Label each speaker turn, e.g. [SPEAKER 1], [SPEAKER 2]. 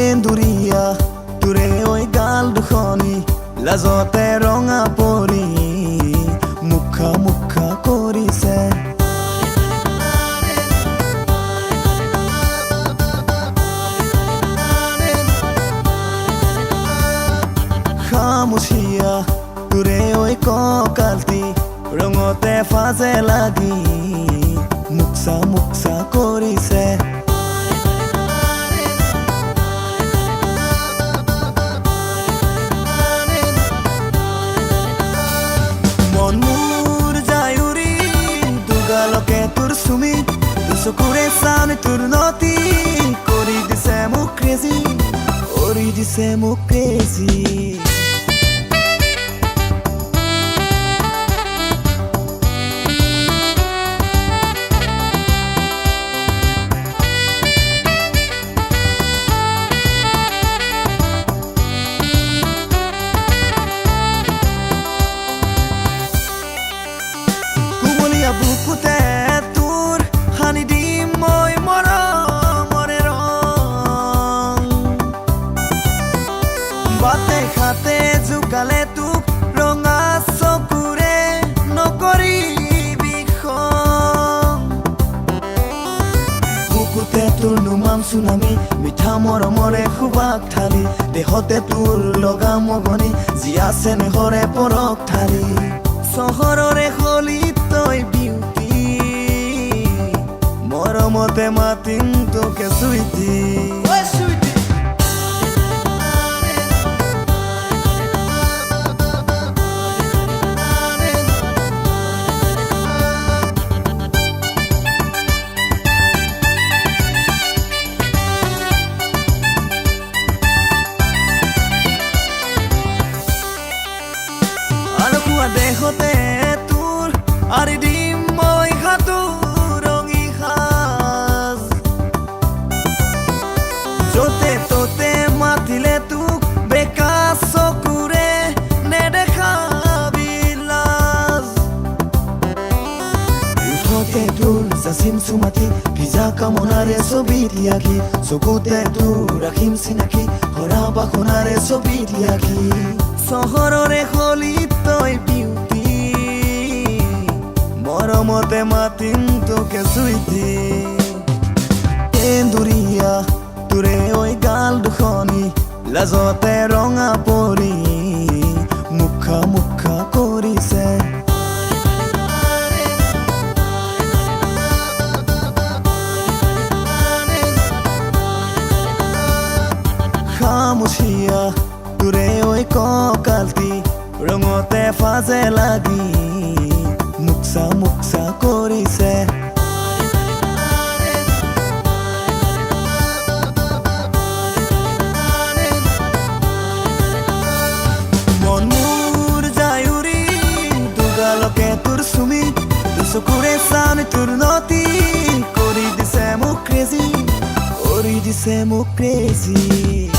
[SPEAKER 1] এন্দুৰীয়া তোৰে ঐ গাল দুখনি লাজতে ৰঙা পৰি মুখা মুখা কৰিছে খামুচিয়া তোৰে ঐ কঁকালটি ৰঙতে ফাজে লাগি মুকচা মুকচা কৰিছে মন মোৰ যায় উৰি দুগালকে তোৰ চুমি চকুৰে চানি তোৰ নতি কৰি দিছে মোক ক্ৰেজি কৰি দিছে মোক ক্ৰেজি বুকুতে তোৰ হানি দিম মই মৰমৰে ৰং বাটে খাতে জোকালে তোক ৰঙা চকুৰে নকৰিবি খং বুকুতে তোৰ নুমাম চুনামি মিঠা মৰমৰে সুবাস ঢালি দেহতে তোৰ লগা মগনি যি আছে নেহৰে পৰক ঢালি চহৰৰে হলিত তই বিউটি মৰমতে মাতিম তোকে চুইটি দেহতে তোৰ আৰি দিম মই হাতো ৰঙী সাজ যতে ততে মাতিলে তোক বেকা চকুৰে নেদেখাবি লাজ ইহঁতে তোৰ যাচিম চুমাতি ভিজা কামনাৰে ছবি দিয়াকি চকুতে তোৰ ৰাখিম চিনাকি হৰা বাসনাৰে ছবি দিয়াকি চহৰৰে হলিত তই বিউটি মৰমতে মাতিম তোকে চুইটি এন্দুৰীয়া তোৰে ঐ গাল দুখনি লাজতে ৰঙা পৰি মুখা মুখা কৰিছে খামুচিয়া তোৰে ঐ কঁকালটি ৰঙতে ফাজে লাগি মুকচা মুকচা কৰিছে মন মোৰ যায় উৰি দুগালকে তোৰ চুমি চকুৰে চানি তোৰ নতি কৰি দিছে মোক ক্ৰেজি কৰি দিছে মোক ক্ৰেজি